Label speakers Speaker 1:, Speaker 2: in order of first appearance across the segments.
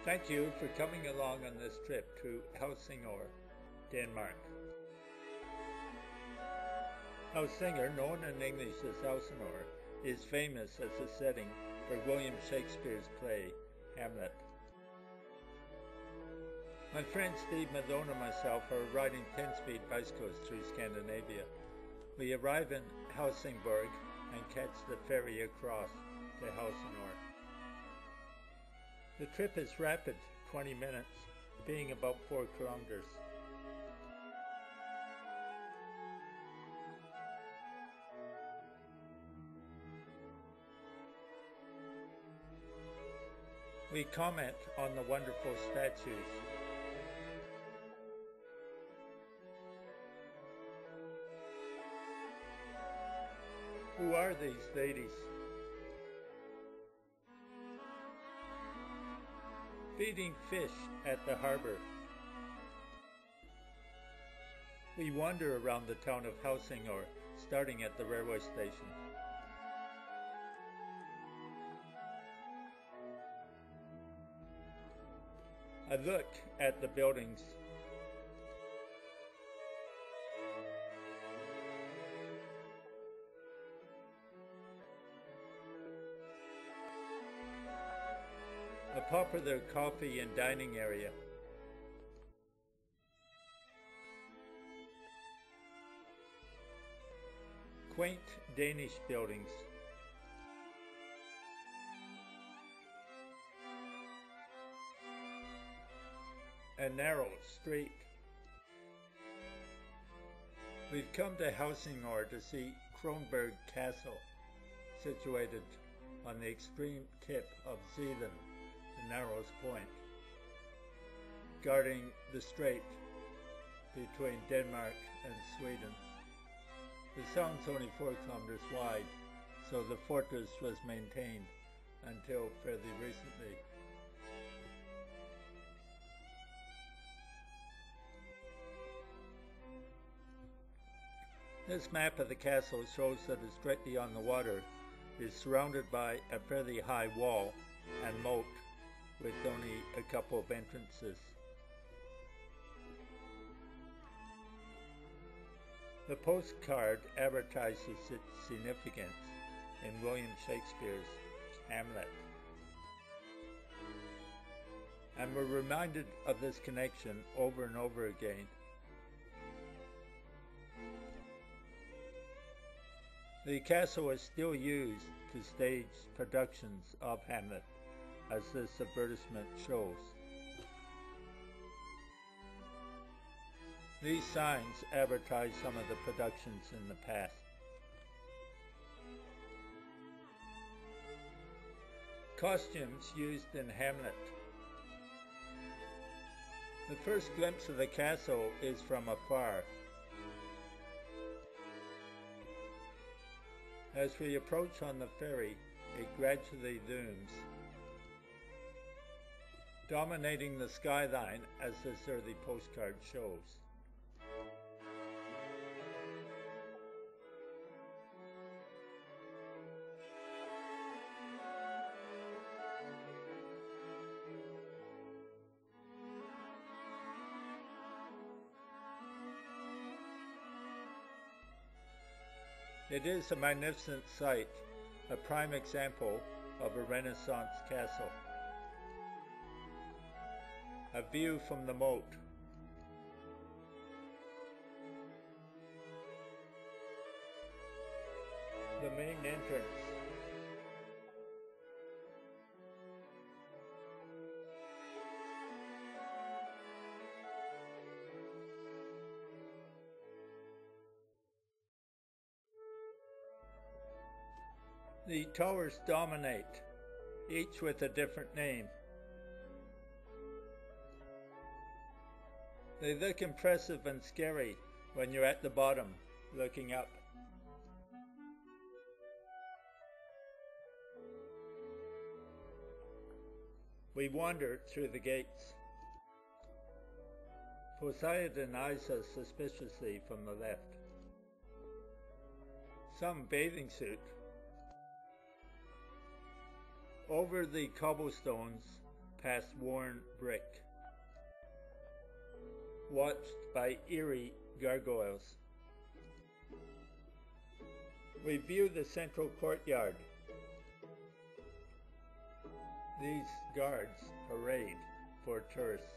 Speaker 1: Thank you for coming along on this trip to Helsingor, Denmark. Helsinger, known in English as Elsinore, is famous as a setting for William Shakespeare's play, Hamlet. My friend Steve Madone and myself are riding 10-speed bicycles through Scandinavia. We arrive in Helsingborg and catch the ferry across to Helsingør. The trip is rapid, 20 minutes, being about 4 kilometers. We comment on the wonderful statues. Who are these ladies? Feeding fish at the harbor. We wander around the town of Helsingør, starting at the railway station. A look at the buildings. A popular coffee and dining area. Quaint Danish buildings. A narrow street. We've come to Helsingør to see Kronborg Castle, situated on the extreme tip of Sjælland, the narrowest point, guarding the strait between Denmark and Sweden. The sound's only 4 kilometers wide, so the fortress was maintained until fairly recently. This map of the castle shows that it's directly on the water, is surrounded by a fairly high wall and moat, with only a couple of entrances. The postcard advertises its significance in William Shakespeare's Hamlet. And we're reminded of this connection over and over again. The castle is still used to stage productions of Hamlet, as this advertisement shows. These signs advertise some of the productions in the past. Costumes used in Hamlet. The first glimpse of the castle is from afar. As we approach on the ferry, it gradually looms, dominating the skyline as this early postcard shows. It is a magnificent sight, a prime example of a Renaissance castle. A view from the moat. The main entrance. The towers dominate, each with a different name. They look impressive and scary when you're at the bottom, looking up. We wander through the gates. Poseidon eyes us suspiciously from the left. Some bathing suit. Over the cobblestones past worn brick, watched by eerie gargoyles. We view the central courtyard. These guards parade for tourists,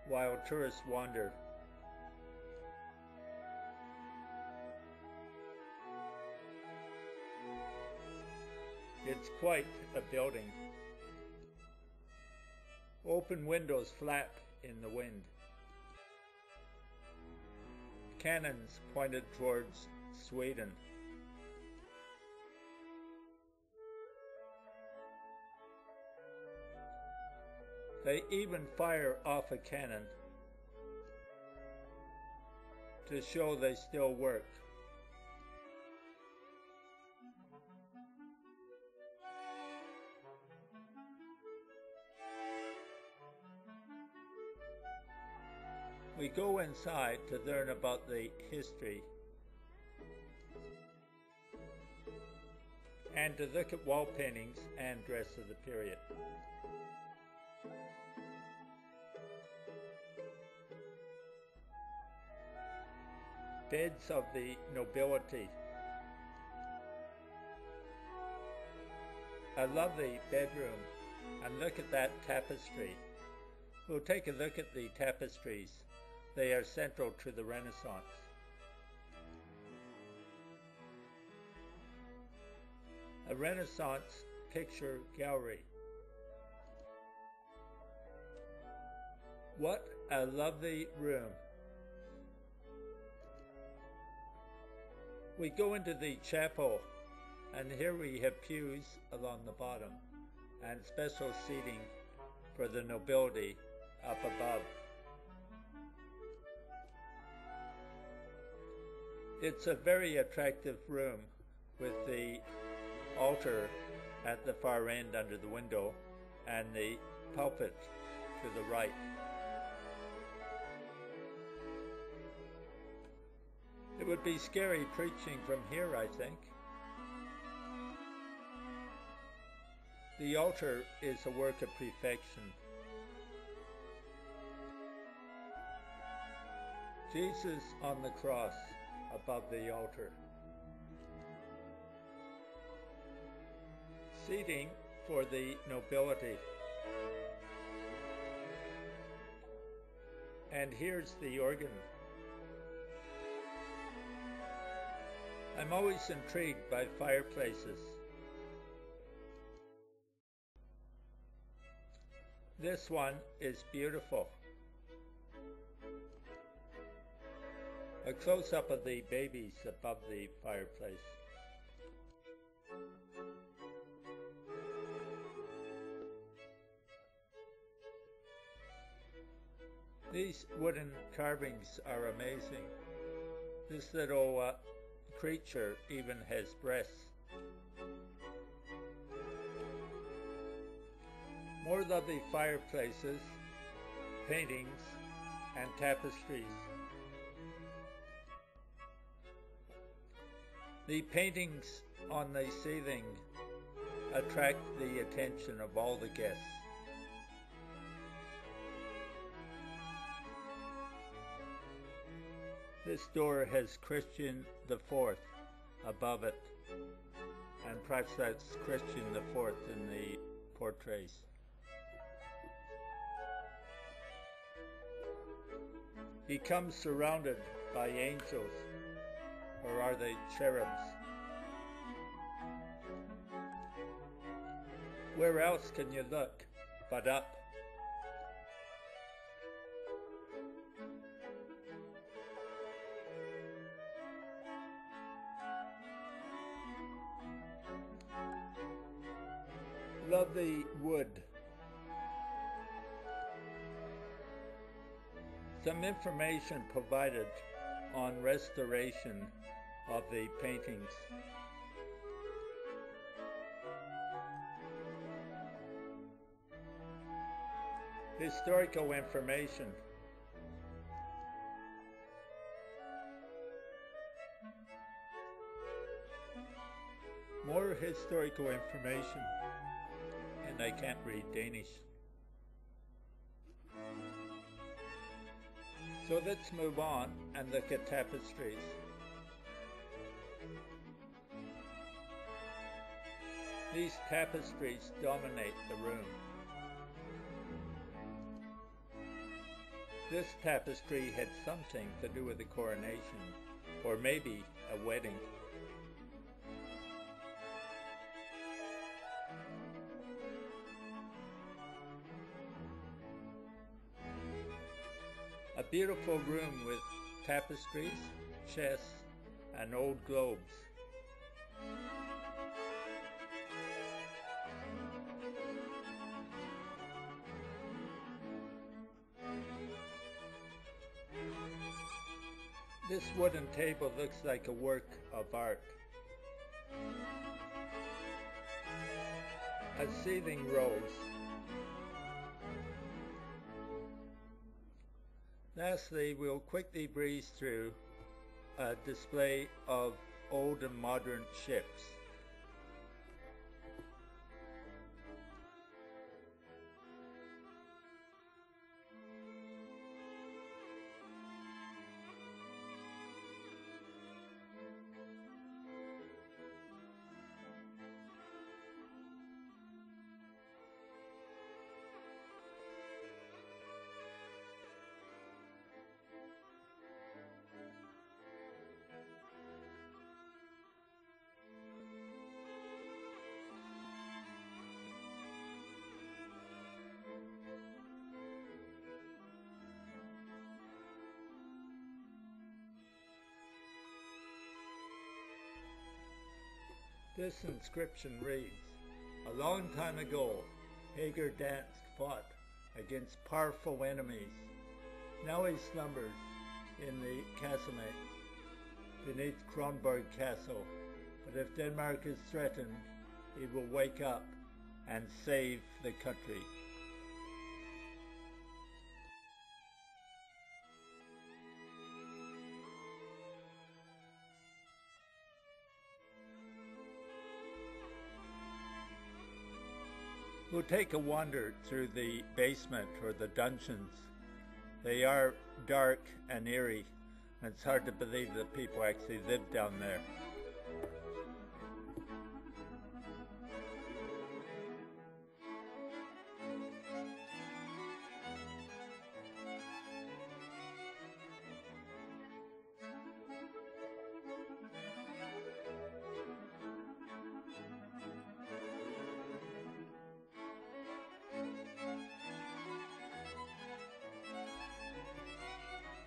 Speaker 1: while tourists wander. It's quite a building. Open windows flap in the wind. Cannons pointed towards Sweden. They even fire off a cannon to show they still work. We go inside to learn about the history and to look at wall paintings and dress of the period. Beds of the nobility. A lovely bedroom, and look at that tapestry. We'll take a look at the tapestries. They are central to the Renaissance. A Renaissance picture gallery. What a lovely room. We go into the chapel, and here we have pews along the bottom and special seating for the nobility up above. It's a very attractive room with the altar at the far end under the window and the pulpit to the right. It would be scary preaching from here, I think. The altar is a work of perfection. Jesus on the cross above the altar. Seating for the nobility. And here's the organ. I'm always intrigued by fireplaces. This one is beautiful. A close-up of the babies above the fireplace. These wooden carvings are amazing. This little creature even has breasts. More lovely fireplaces, paintings, and tapestries. The paintings on the ceiling attract the attention of all the guests. This door has Christian IV above it, and perhaps that's Christian IV in the portraits. He comes surrounded by angels, or are they cherubs? Where else can you look but up? Lovely wood. Some information provided on restoration of the paintings. Historical information. More historical information. and I can't read Danish. So let's move on and look at tapestries. These tapestries dominate the room. This tapestry had something to do with the coronation, or maybe a wedding. A beautiful room with tapestries, chests, and old globes. This wooden table looks like a work of art. A ceiling rose. Lastly, we'll quickly breeze through a display of old and modern ships. This inscription reads, "A long time ago, Hager Dansk fought against powerful enemies. Now he slumbers in the casemate beneath Kronborg Castle, but if Denmark is threatened, he will wake up and save the country." We'll take a wander through the basement or the dungeons. They are dark and eerie, and it's hard to believe that people actually live down there.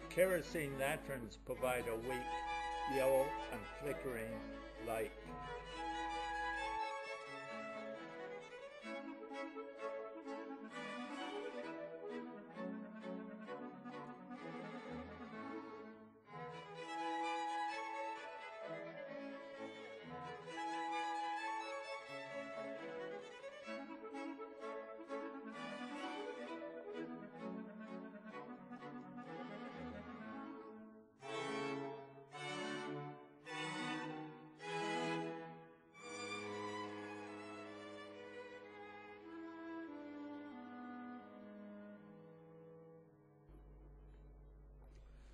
Speaker 1: Kerosene lanterns provide a weak, yellow and flickering light.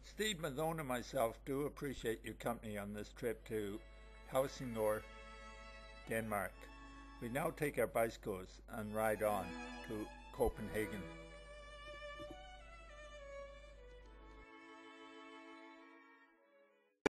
Speaker 1: Steve Malone and myself do appreciate your company on this trip to Helsingor, Denmark. We now take our bicycles and ride on to Copenhagen.